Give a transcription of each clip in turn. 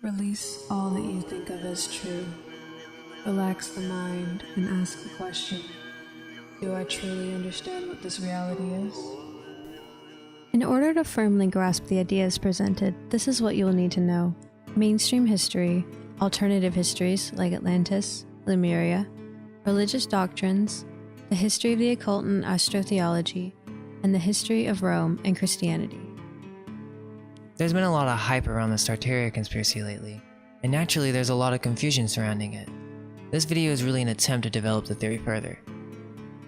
Release all that you think of as true. Relax the mind and ask the question, do I truly understand what this reality is? In order to firmly grasp the ideas presented, this is what you will need to know. Mainstream history, alternative histories like Atlantis, Lemuria, religious doctrines, the history of the occult and astrotheology, and the history of Rome and Christianity. There's been a lot of hype around the Tartaria conspiracy lately, and naturally there's a lot of confusion surrounding it. This video is really an attempt to develop the theory further.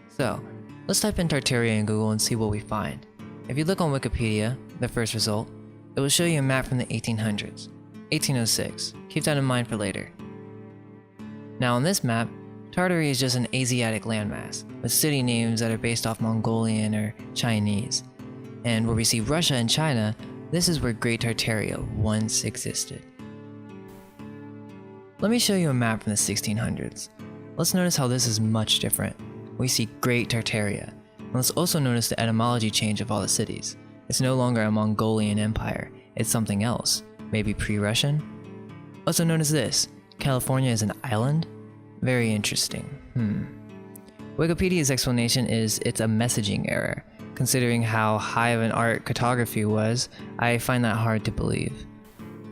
So, let's type in Tartaria in Google and see what we find. If you look on Wikipedia, the first result, it will show you a map from the 1800s, 1806. Keep that in mind for later. Now on this map, Tartaria is just an Asiatic landmass, with city names that are based off Mongolian or Chinese. And where we see Russia and China, this is where Great Tartaria once existed. Let me show you a map from the 1600s. Let's notice how this is much different. We see Great Tartaria. And let's also notice the etymology change of all the cities. It's no longer a Mongolian empire, it's something else, maybe pre-Russian? Also notice this, California is an island? Very interesting. Wikipedia's explanation is it's a messaging error. Considering how high of an art cartography was, I find that hard to believe.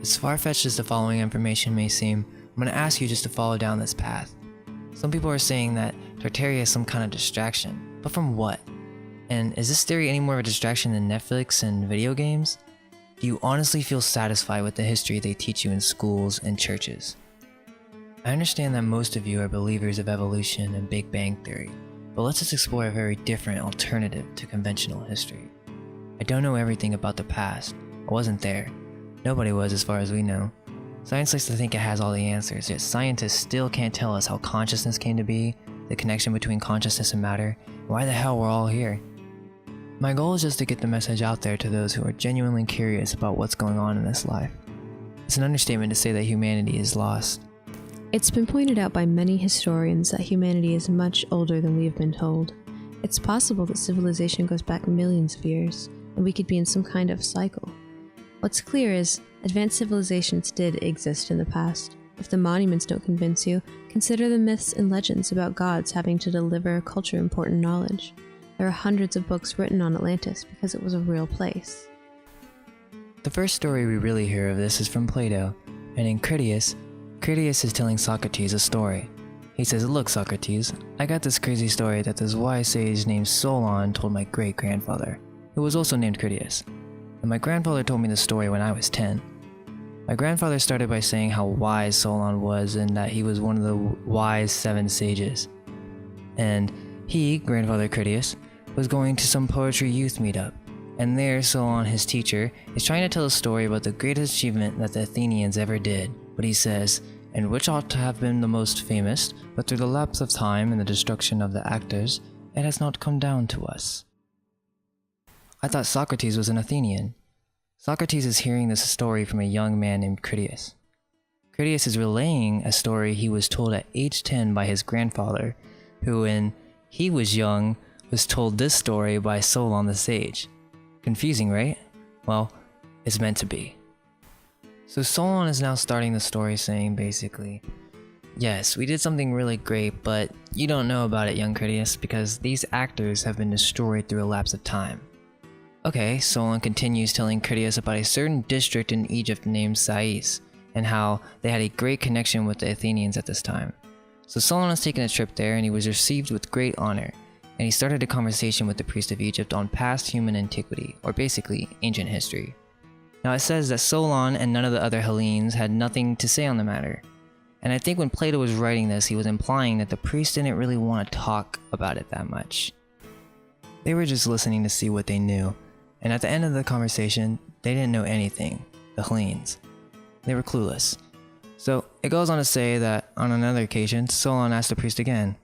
As far-fetched as the following information may seem, I'm going to ask you just to follow down this path. Some people are saying that Tartaria is some kind of distraction, but from what? And is this theory any more of a distraction than Netflix and video games? Do you honestly feel satisfied with the history they teach you in schools and churches? I understand that most of you are believers of evolution and Big Bang Theory, but let's just explore a very different alternative to conventional history. I don't know everything about the past. I wasn't there. Nobody was as far as we know. Science likes to think it has all the answers, yet scientists still can't tell us how consciousness came to be, the connection between consciousness and matter, and why the hell we're all here. My goal is just to get the message out there to those who are genuinely curious about what's going on in this life. It's an understatement to say that humanity is lost. It's been pointed out by many historians that humanity is much older than we have been told. It's possible that civilization goes back millions of years, and we could be in some kind of cycle. What's clear is, advanced civilizations did exist in the past. If the monuments don't convince you, consider the myths and legends about gods having to deliver culture-important knowledge. There are hundreds of books written on Atlantis because it was a real place. The first story we really hear of this is from Plato, and in Critias is telling Socrates a story. He says, "Look, Socrates, I got this crazy story that this wise sage named Solon told my great-grandfather, who was also named Critias. And my grandfather told me the story when I was 10. My grandfather started by saying how wise Solon was and that he was one of the wise 7 sages. And he, Grandfather Critias, was going to some poetry youth meetup. And there Solon, his teacher, is trying to tell a story about the greatest achievement that the Athenians ever did. But he says, and which ought to have been the most famous, but through the lapse of time and the destruction of the actors, it has not come down to us." I thought Socrates was an Athenian. Socrates is hearing this story from a young man named Critias. Critias is relaying a story he was told at age 10 by his grandfather, who when he was young was told this story by Solon the sage. Confusing, right? Well, it's meant to be. So Solon is now starting the story saying basically, "Yes, we did something really great, but you don't know about it, young Critias, because these actors have been destroyed through a lapse of time." Okay, Solon continues telling Critias about a certain district in Egypt named Sais, and how they had a great connection with the Athenians at this time. So Solon was taking a trip there and he was received with great honor, and he started a conversation with the priest of Egypt on past human antiquity, or basically ancient history. Now it says that Solon and none of the other Hellenes had nothing to say on the matter. And I think when Plato was writing this, he was implying that the priest didn't really want to talk about it that much. They were just listening to see what they knew. And at the end of the conversation, they didn't know anything, the Hellenes. They were clueless. So it goes on to say that on another occasion, Solon asked the priest again.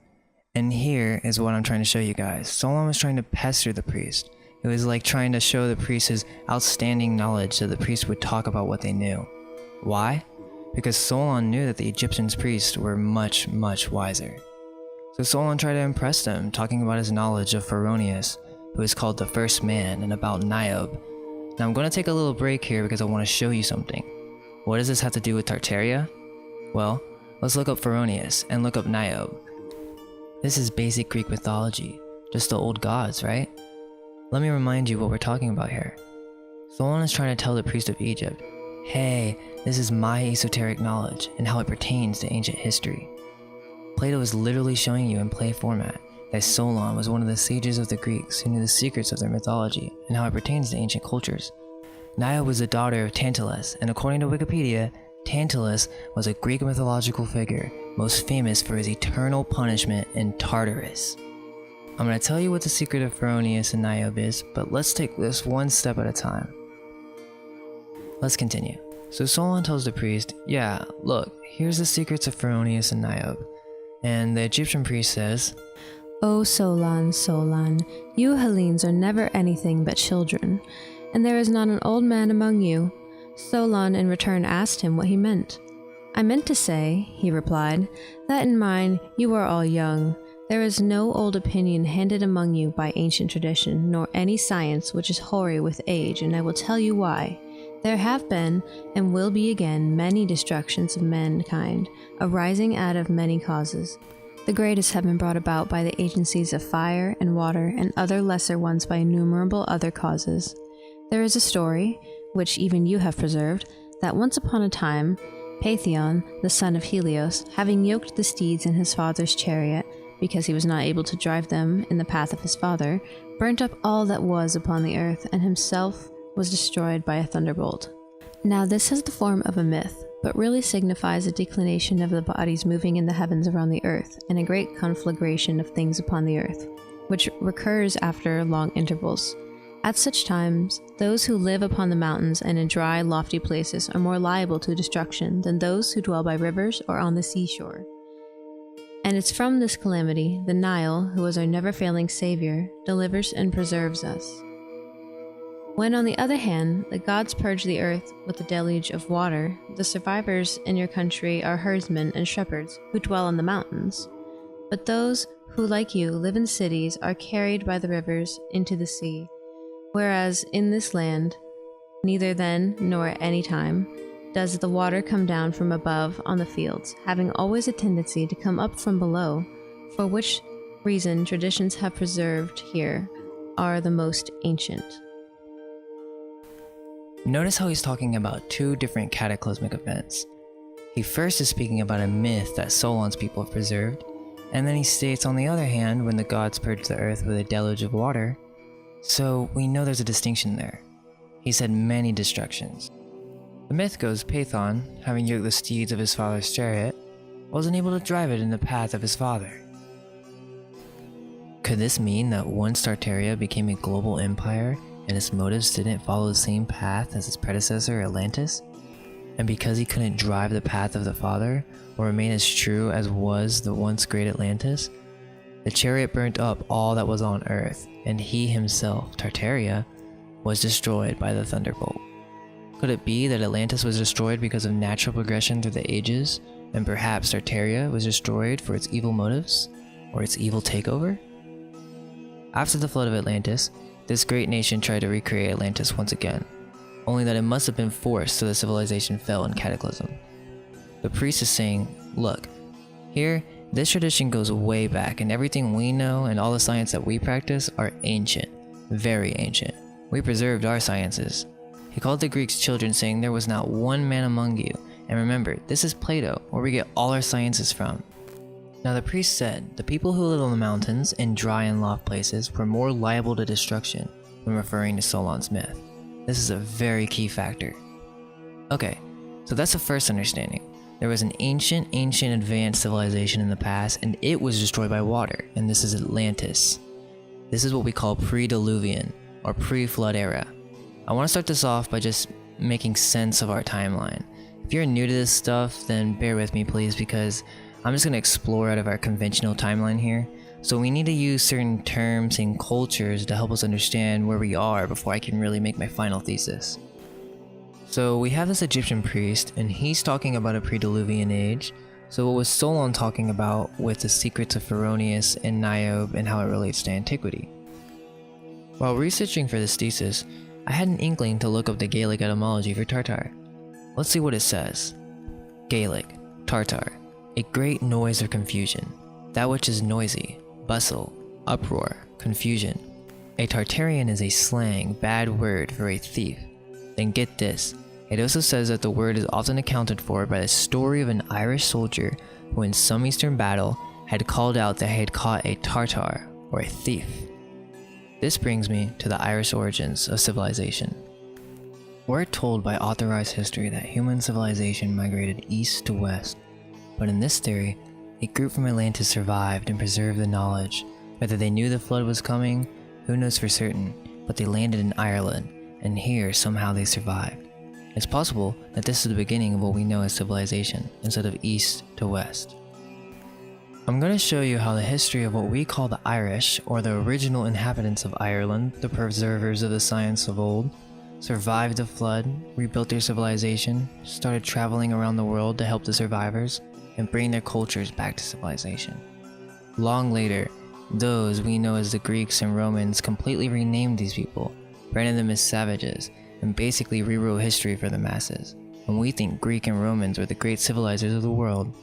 And here is what I'm trying to show you guys. Solon was trying to pester the priest. It was like trying to show the priest his outstanding knowledge so the priest would talk about what they knew. Why? Because Solon knew that the Egyptian priests were much, much wiser. So Solon tried to impress them, talking about his knowledge of Pharaonius, who is called the first man, and about Niobe. Now I'm going to take a little break here because I want to show you something. What does this have to do with Tartaria? Well, let's look up Pheronius and look up Niobe. This is basic Greek mythology, just the old gods, right? Let me remind you what we're talking about here. Solon is trying to tell the priest of Egypt, hey, this is my esoteric knowledge and how it pertains to ancient history. Plato is literally showing you in play format that Solon was one of the sages of the Greeks who knew the secrets of their mythology and how it pertains to ancient cultures. Niobe was the daughter of Tantalus, and according to Wikipedia, Tantalus was a Greek mythological figure most famous for his eternal punishment in Tartarus. I'm going to tell you what the secret of Pheronius and Niobe is, but let's take this one step at a time. Let's continue. So Solon tells the priest, yeah, look, here's the secrets of Pheronius and Niobe. And the Egyptian priest says, O Solon, Solon, you Hellenes are never anything but children, and there is not an old man among you. Solon in return asked him what he meant. I meant to say, he replied, that in mine you are all young. There is no old opinion handed among you by ancient tradition, nor any science which is hoary with age, and I will tell you why. There have been, and will be again, many destructions of mankind, arising out of many causes. The greatest have been brought about by the agencies of fire and water, and other lesser ones by innumerable other causes. There is a story, which even you have preserved, that once upon a time, Paetheon, the son of Helios, having yoked the steeds in his father's chariot, because he was not able to drive them in the path of his father, burnt up all that was upon the earth, and himself was destroyed by a thunderbolt. Now this has the form of a myth, but really signifies a declination of the bodies moving in the heavens around the earth, and a great conflagration of things upon the earth, which recurs after long intervals. At such times, those who live upon the mountains and in dry, lofty places are more liable to destruction than those who dwell by rivers or on the seashore. And it's from this calamity the Nile, who is our never-failing savior, delivers and preserves us. When, on the other hand, the gods purge the earth with a deluge of water, the survivors in your country are herdsmen and shepherds who dwell on the mountains. But those who, like you, live in cities are carried by the rivers into the sea. Whereas in this land, neither then nor at any time does the water come down from above on the fields, having always a tendency to come up from below, for which reason traditions have preserved here are the most ancient. Notice how he's talking about two different cataclysmic events. He first is speaking about a myth that Solon's people have preserved, and then he states on the other hand when the gods purged the earth with a deluge of water, so we know there's a distinction there. He said many destructions. The myth goes Paetheon, having yoked the steeds of his father's chariot, wasn't able to drive it in the path of his father. Could this mean that once Tartaria became a global empire and its motives didn't follow the same path as its predecessor Atlantis? And because he couldn't drive the path of the father, or remain as true as was the once great Atlantis, the chariot burnt up all that was on earth, and he himself, Tartaria, was destroyed by the thunderbolt. Could it be that Atlantis was destroyed because of natural progression through the ages, and perhaps Tartaria was destroyed for its evil motives, or its evil takeover? After the flood of Atlantis, this great nation tried to recreate Atlantis once again, only that it must have been forced so the civilization fell in cataclysm. The priest is saying, look, here, this tradition goes way back, and everything we know and all the science that we practice are ancient, very ancient. We preserved our sciences. He called the Greeks children, saying there was not one man among you, and remember, this is Plato, where we get all our sciences from. Now the priest said, the people who live on the mountains in dry and loft places were more liable to destruction when referring to Solon's myth. This is a very key factor. Okay, so that's the first understanding. There was an ancient advanced civilization in the past, and it was destroyed by water, and this is Atlantis. This is what we call pre-Diluvian, or pre-flood era. I want to start this off by just making sense of our timeline. If you're new to this stuff, then bear with me please, because I'm just going to explore out of our conventional timeline here. So we need to use certain terms and cultures to help us understand where we are before I can really make my final thesis. So we have this Egyptian priest, and he's talking about a pre-Diluvian age. So what was Solon talking about with the secrets of Pheronius and Niobe and how it relates to antiquity? While researching for this thesis, I had an inkling to look up the Gaelic etymology for Tartar. Let's see what it says. Gaelic, Tartar, a great noise or confusion, that which is noisy, bustle, uproar, confusion. A Tartarian is a slang, bad word for a thief. Then get this, it also says that the word is often accounted for by the story of an Irish soldier who in some eastern battle had called out that he had caught a Tartar, or a thief. This brings me to the Irish origins of civilization. We're told by authorized history that human civilization migrated east to west, but in this theory, a group from Atlantis survived and preserved the knowledge. Whether they knew the flood was coming, who knows for certain, but they landed in Ireland, and here somehow they survived. It's possible that this is the beginning of what we know as civilization, instead of east to west. I'm going to show you how the history of what we call the Irish, or the original inhabitants of Ireland, the preservers of the science of old, survived the flood, rebuilt their civilization, started traveling around the world to help the survivors, and bring their cultures back to civilization. Long later, those we know as the Greeks and Romans completely renamed these people, branded them as savages, and basically rewrote history for the masses, and we think Greek and Romans were the great civilizers of the world.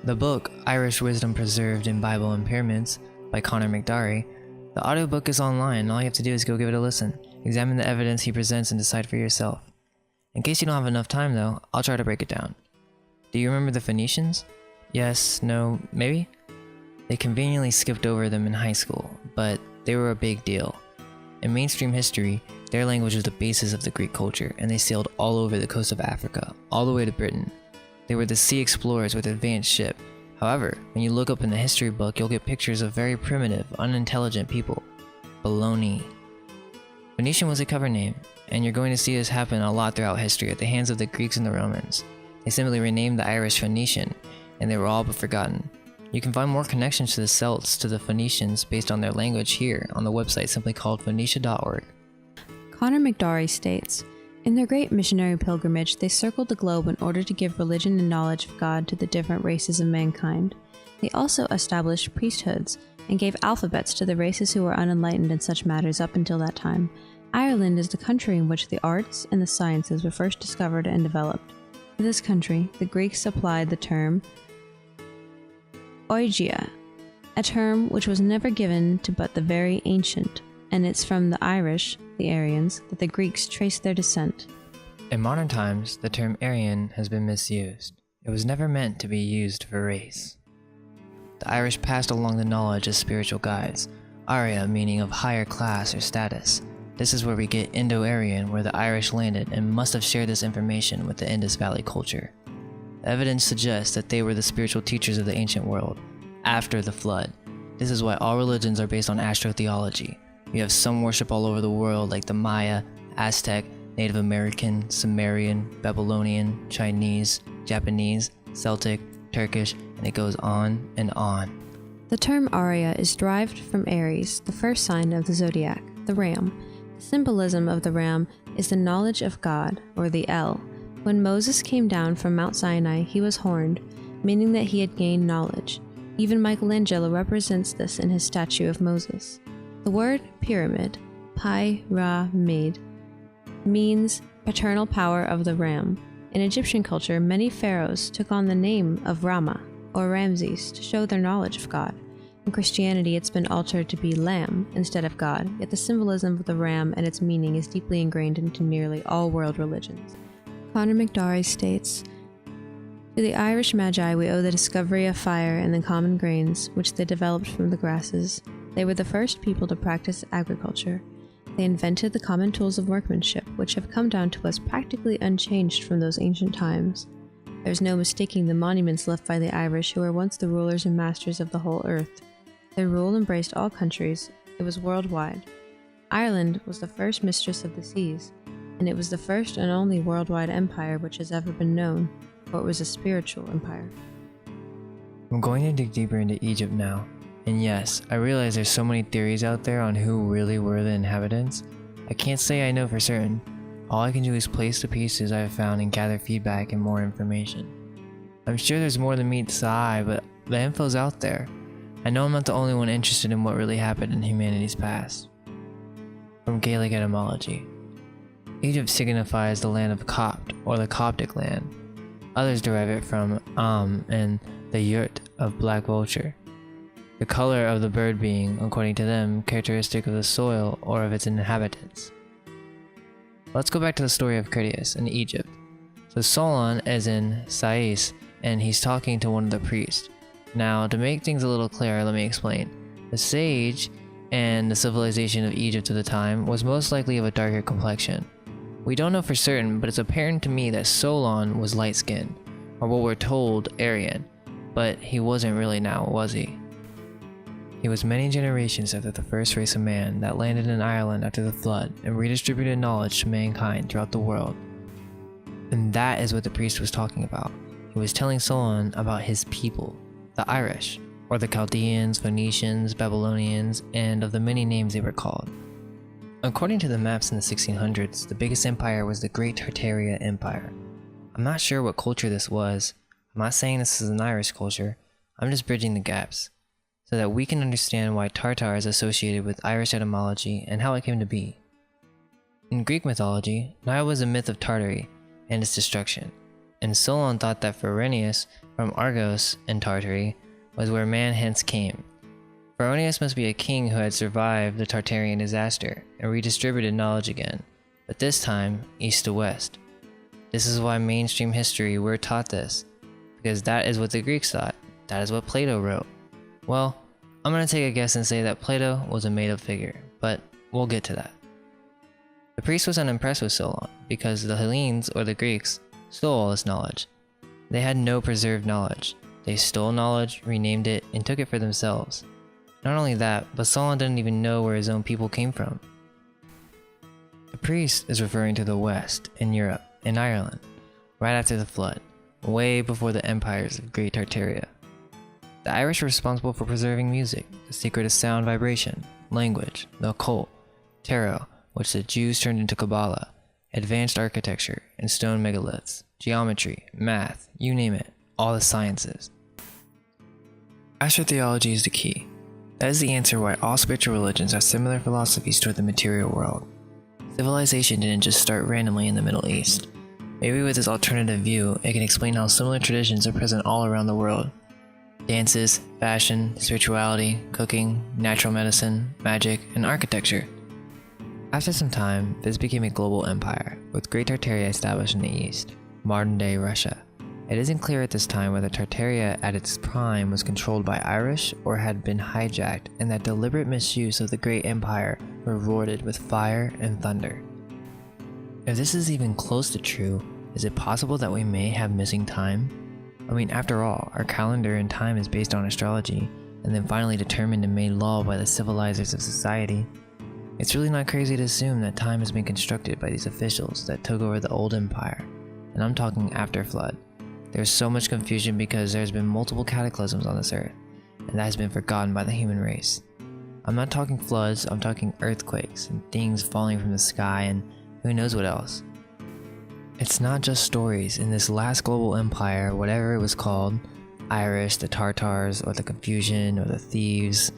The book, Irish Wisdom Preserved in Bible and Pyramids, by Conor McDarry, the audiobook is online and all you have to do is go give it a listen, examine the evidence he presents and decide for yourself. In case you don't have enough time though, I'll try to break it down. Do you remember the Phoenicians? Yes, no, maybe? They conveniently skipped over them in high school, but they were a big deal. In mainstream history, their language was the basis of the Greek culture, and they sailed all over the coast of Africa, all the way to Britain. They were the sea explorers with advanced ship. However, when you look up in the history book, you'll get pictures of very primitive, unintelligent people. Baloney. Phoenician was a cover name, and you're going to see this happen a lot throughout history at the hands of the Greeks and the Romans. They simply renamed the Irish Phoenician, and they were all but forgotten. You can find more connections to the Celts to the Phoenicians based on their language here on the website simply called phoenicia.org. Conor McDarry states, in their great missionary pilgrimage, they circled the globe in order to give religion and knowledge of God to the different races of mankind. They also established priesthoods and gave alphabets to the races who were unenlightened in such matters up until that time. Ireland is the country in which the arts and the sciences were first discovered and developed. To this country, the Greeks applied the term oigia, a term which was never given to but the very ancient, and it's from the Irish, the Aryans, that the Greeks traced their descent. In modern times, the term Aryan has been misused. It was never meant to be used for race. The Irish passed along the knowledge as spiritual guides, Arya meaning of higher class or status. This is where we get Indo-Aryan, where the Irish landed and must have shared this information with the Indus Valley culture. The evidence suggests that they were the spiritual teachers of the ancient world, after the flood. This is why all religions are based on astrotheology. We have some worship all over the world like the Maya, Aztec, Native American, Sumerian, Babylonian, Chinese, Japanese, Celtic, Turkish, and it goes on and on. The term Arya is derived from Aries, the first sign of the zodiac, the ram. The symbolism of the ram is the knowledge of God, or the El. When Moses came down from Mount Sinai, he was horned, meaning that he had gained knowledge. Even Michelangelo represents this in his statue of Moses. The word pyramid, pi-ra-mid, means paternal power of the ram. In Egyptian culture, many pharaohs took on the name of Rama, or Ramses, to show their knowledge of God. In Christianity, it's been altered to be lamb instead of God, yet the symbolism of the ram and its meaning is deeply ingrained into nearly all world religions. Conor McDarry states, to the Irish Magi we owe the discovery of fire and the common grains, which they developed from the grasses. They were the first people to practice agriculture. They invented the common tools of workmanship, which have come down to us practically unchanged from those ancient times. There is no mistaking the monuments left by the Irish, who were once the rulers and masters of the whole earth. Their rule embraced all countries. It was worldwide. Ireland was the first mistress of the seas, and it was the first and only worldwide empire which has ever been known, for it was a spiritual empire. I'm going to dig deeper into Egypt now. And yes, I realize there's so many theories out there on who really were the inhabitants. I can't say I know for certain. All I can do is place the pieces I have found and gather feedback and more information. I'm sure there's more than meets the eye, but the info's out there. I know I'm not the only one interested in what really happened in humanity's past. From Gaelic etymology. Egypt signifies the land of Copt, or the Coptic land. Others derive it from and the yurt of black vulture, the color of the bird being, according to them, characteristic of the soil or of its inhabitants. Let's go back to the story of Critias in Egypt. So Solon is in Sais, and he's talking to one of the priests. Now, to make things a little clearer, let me explain. The sage and the civilization of Egypt of the time was most likely of a darker complexion. We don't know for certain, but it's apparent to me that Solon was light-skinned, or what we're told, Aryan, but he wasn't really now, was he? He was many generations after the first race of man that landed in Ireland after the flood and redistributed knowledge to mankind throughout the world. And that is what the priest was talking about. He was telling Solon about his people, the Irish, or the Chaldeans, Phoenicians, Babylonians, and of the many names they were called. According to the maps in the 1600s, the biggest empire was the Great Tartaria Empire. I'm not sure what culture this was. I'm not saying this is an Irish culture. I'm just bridging the gaps, so that we can understand why Tartar is associated with Irish etymology and how it came to be. In Greek mythology, Nile was a myth of Tartary and its destruction, and Solon thought that Pharonius from Argos and Tartary was where man hence came. Pharonius must be a king who had survived the Tartarian disaster and redistributed knowledge again, but this time east to west. This is why mainstream history we're taught this, because that is what the Greeks thought. That is what Plato wrote. Well, I'm gonna take a guess and say that Plato was a made-up figure, but we'll get to that. The priest was unimpressed with Solon because the Hellenes, or the Greeks, stole all this knowledge. They had no preserved knowledge. They stole knowledge, renamed it, and took it for themselves. Not only that, but Solon didn't even know where his own people came from. The priest is referring to the West, in Europe, in Ireland, right after the flood, way before the empires of Great Tartaria. The Irish were responsible for preserving music, the secret of sound vibration, language, the occult, tarot, which the Jews turned into Kabbalah, advanced architecture, and stone megaliths, geometry, math, you name it, all the sciences. Astrotheology is the key. That is the answer why all spiritual religions have similar philosophies toward the material world. Civilization didn't just start randomly in the Middle East. Maybe with this alternative view, it can explain how similar traditions are present all around the world. Dances, fashion, spirituality, cooking, natural medicine, magic, and architecture. After some time, this became a global empire, with Great Tartaria established in the east, modern-day Russia. It isn't clear at this time whether Tartaria at its prime was controlled by Irish or had been hijacked, and that deliberate misuse of the great empire were rewarded with fire and thunder. If this is even close to true, is it possible that we may have missing time? I mean, after all, our calendar and time is based on astrology, and then finally determined and made law by the civilizers of society. It's really not crazy to assume that time has been constructed by these officials that took over the old empire, and I'm talking after flood. There's so much confusion because there's been multiple cataclysms on this earth, and that has been forgotten by the human race. I'm not talking floods, I'm talking earthquakes and things falling from the sky and who knows what else. It's not just stories. In this last global empire, whatever it was called, Irish, the Tartars, or the confusion, or the thieves,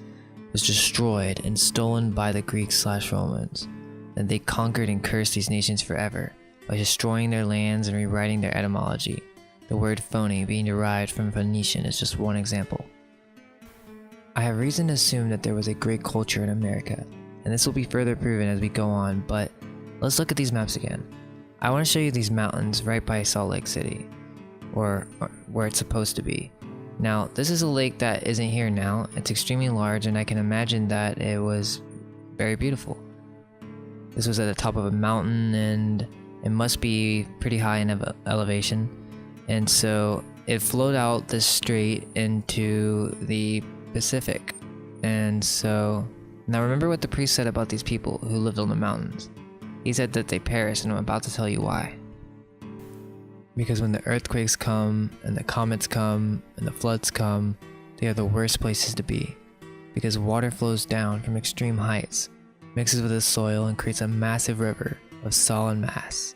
was destroyed and stolen by the Greeks/Romans. Then they conquered and cursed these nations forever by destroying their lands and rewriting their etymology. The word phony being derived from Phoenician is just one example. I have reason to assume that there was a great culture in America, and this will be further proven as we go on, but let's look at these maps again. I want to show you these mountains right by Salt Lake City, or where it's supposed to be. Now, this is a lake that isn't here now. It's extremely large, and I can imagine that it was very beautiful. This was at the top of a mountain, and it must be pretty high in elevation. And so it flowed out this strait into the Pacific. And so, now remember what the priest said about these people who lived on the mountains. He said that they perished, and I'm about to tell you why. Because when the earthquakes come, and the comets come, and the floods come, they are the worst places to be. Because water flows down from extreme heights, mixes with the soil, and creates a massive river of solid mass.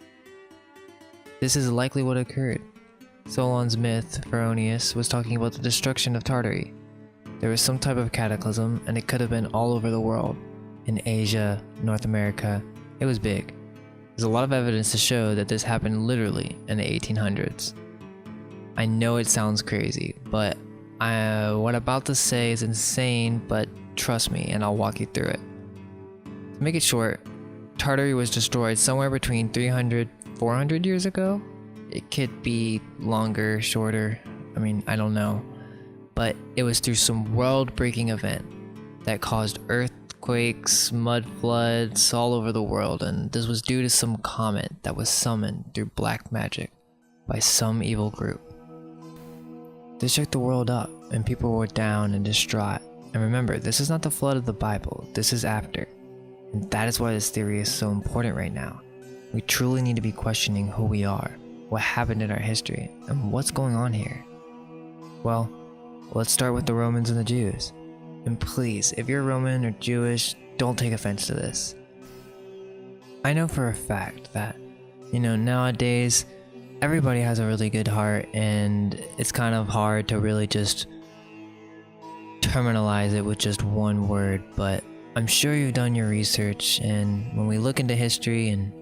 This is likely what occurred. Solon's myth, Pharonius, was talking about the destruction of Tartary. There was some type of cataclysm, and it could have been all over the world. In Asia, North America, it was big. There's a lot of evidence to show that this happened literally in the 1800s. I know it sounds crazy, but what I'm about to say is insane, but trust me and I'll walk you through it. To make it short, Tartary was destroyed somewhere between 300, 400 years ago. It could be longer, shorter, I don't know. But it was through some world-breaking event that caused earthquakes, mud floods all over the world, and this was due to some comet that was summoned through black magic by some evil group. This shook the world up, and people were down and distraught. And remember, this is not the flood of the Bible, this is after. And that is why this theory is so important right now. We truly need to be questioning who we are, what happened in our history, and what's going on here. Well, let's start with the Romans and the Jews. And please, if you're Roman or Jewish, don't take offense to this. I know for a fact that, nowadays, everybody has a really good heart, and it's kind of hard to really just terminalize it with just one word, but I'm sure you've done your research, and when we look into history and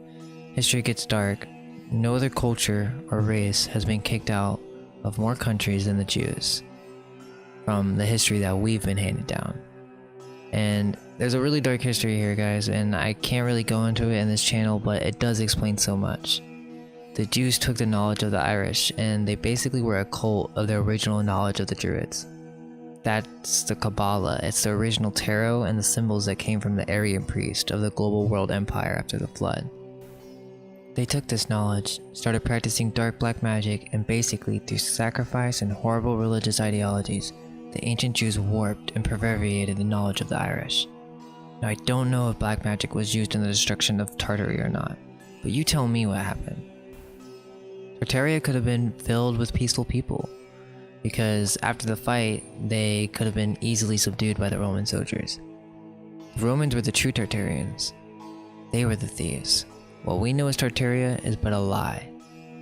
history gets dark, no other culture or race has been kicked out of more countries than the Jews from the history that we've been handed down. And there's a really dark history here, guys, and I can't really go into it in this channel, but it does explain so much. The Jews took the knowledge of the Irish, and they basically were a cult of the original knowledge of the Druids. That's the Kabbalah. It's the original tarot and the symbols that came from the Aryan priest of the global world empire after the flood. They took this knowledge, started practicing dark black magic, and basically through sacrifice and horrible religious ideologies, the ancient Jews warped and perverted the knowledge of the Irish. Now I don't know if black magic was used in the destruction of Tartary or not, but you tell me what happened. Tartaria could have been filled with peaceful people, because after the fight, they could have been easily subdued by the Roman soldiers. The Romans were the true Tartarians. They were the thieves. What we know as Tartaria is but a lie.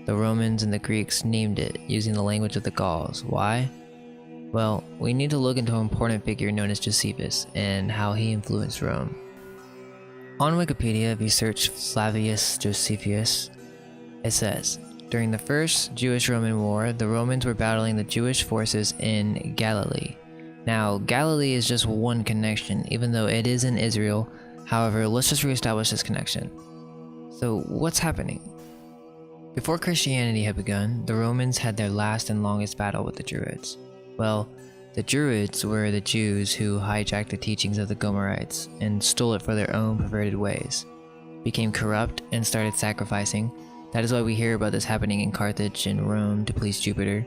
The Romans and the Greeks named it using the language of the Gauls. Why? Well, we need to look into an important figure known as Josephus and how he influenced Rome. On Wikipedia, if you search Flavius Josephus, it says, during the First Jewish-Roman War, the Romans were battling the Jewish forces in Galilee. Now, Galilee is just one connection, even though it is in Israel. However, let's just reestablish this connection. So, what's happening? Before Christianity had begun, the Romans had their last and longest battle with the Druids. Well, the Druids were the Jews who hijacked the teachings of the Gomerites and stole it for their own perverted ways, became corrupt, and started sacrificing. That is why we hear about this happening in Carthage and Rome to please Jupiter.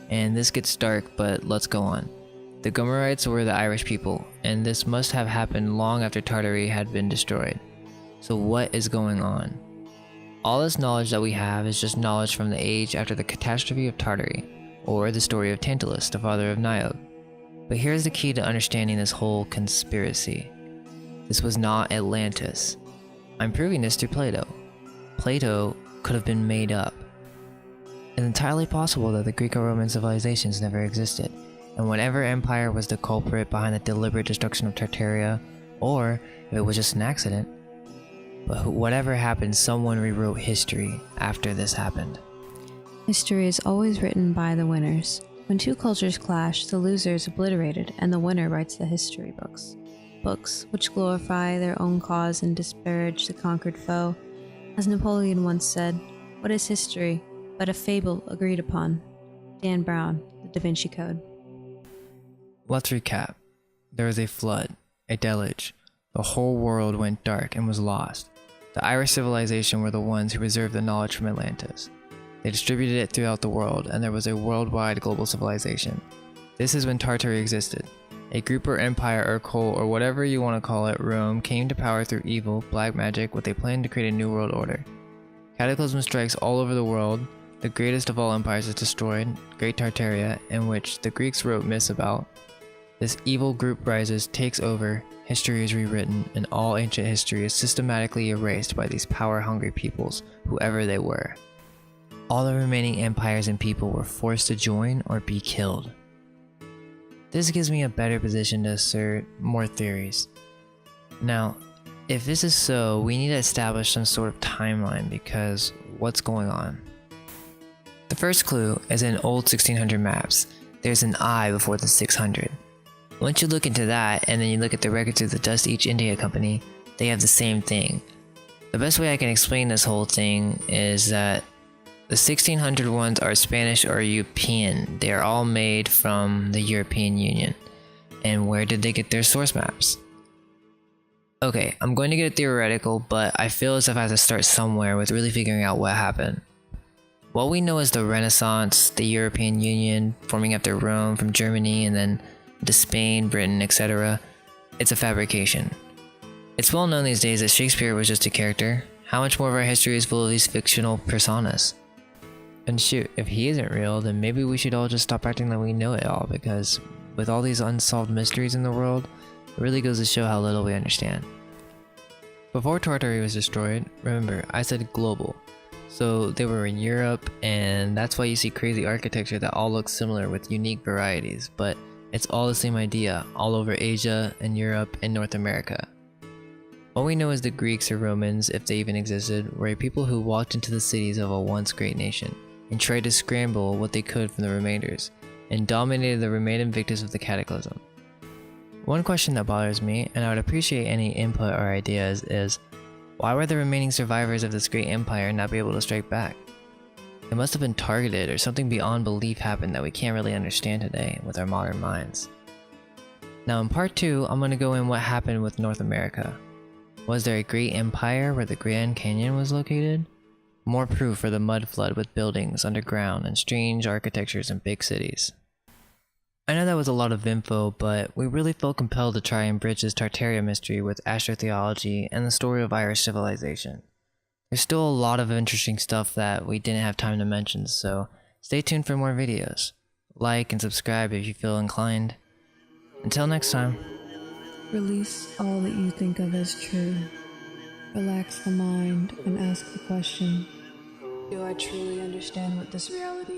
And this gets dark, but let's go on. The Gomerites were the Irish people, and this must have happened long after Tartary had been destroyed. So what is going on? All this knowledge that we have is just knowledge from the age after the catastrophe of Tartary, or the story of Tantalus, the father of Niobe. But here's the key to understanding this whole conspiracy. This was not Atlantis. I'm proving this through Plato. Plato could have been made up. It's entirely possible that the Greco-Roman civilizations never existed, and whatever empire was the culprit behind the deliberate destruction of Tartaria, or if it was just an accident. But whatever happened, someone rewrote history after this happened. History is always written by the winners. When two cultures clash, the loser is obliterated, and the winner writes the history books. Books which glorify their own cause and disparage the conquered foe. As Napoleon once said, "What is history but a fable agreed upon?" Dan Brown, The Da Vinci Code. Let's recap. There was a flood, a deluge. The whole world went dark and was lost. The Irish civilization were the ones who preserved the knowledge from Atlantis. They distributed it throughout the world, and there was a worldwide global civilization. This is when Tartary existed. A group or empire or cult or whatever you want to call it, Rome, came to power through evil, black magic, with a plan to create a new world order. Cataclysm strikes all over the world. The greatest of all empires is destroyed, Great Tartaria, in which the Greeks wrote myths about. This evil group rises, takes over, history is rewritten, and all ancient history is systematically erased by these power-hungry peoples, whoever they were. All the remaining empires and people were forced to join or be killed. This gives me a better position to assert more theories. Now, If this is so, we need to establish some sort of timeline because what's going on? The first clue is in old 1600 maps. There's an I before the 600. Once you look into that and then you look at the records of the Dust East India Company, they have the same thing. The best way I can explain this whole thing is that the 1600 ones are Spanish or European. They are all made from the European Union. And where did they get their source maps? Okay, I'm going to get theoretical, but I feel as if I have to start somewhere with really figuring out what happened. What we know is the Renaissance, the European Union, forming after Rome from Germany and then to Spain, Britain, etc. It's a fabrication. It's well known these days that Shakespeare was just a character. How much more of our history is full of these fictional personas? And shoot, if he isn't real, then maybe we should all just stop acting like we know it all, because with all these unsolved mysteries in the world, it really goes to show how little we understand. Before Tartaria was destroyed, remember, I said global. So they were in Europe, and that's why you see crazy architecture that all looks similar with unique varieties, but it's all the same idea, all over Asia and Europe and North America. What we know is the Greeks or Romans, if they even existed, were a people who walked into the cities of a once great nation, and tried to scramble what they could from the remainders, and dominated the remaining victims of the cataclysm. One question that bothers me, and I would appreciate any input or ideas, is why were the remaining survivors of this great empire not be able to strike back? They must have been targeted, or something beyond belief happened that we can't really understand today with our modern minds. Now in part 2, I'm going to go in what happened with North America. Was there a great empire where the Grand Canyon was located? More proof for the mud flood with buildings underground and strange architectures in big cities. I know that was a lot of info, but we really felt compelled to try and bridge this Tartaria mystery with astrotheology and the story of Irish civilization. There's still a lot of interesting stuff that we didn't have time to mention, so stay tuned for more videos. Like and subscribe if you feel inclined. Until next time. Release all that you think of as true. Relax the mind and ask the question, do I truly understand what this reality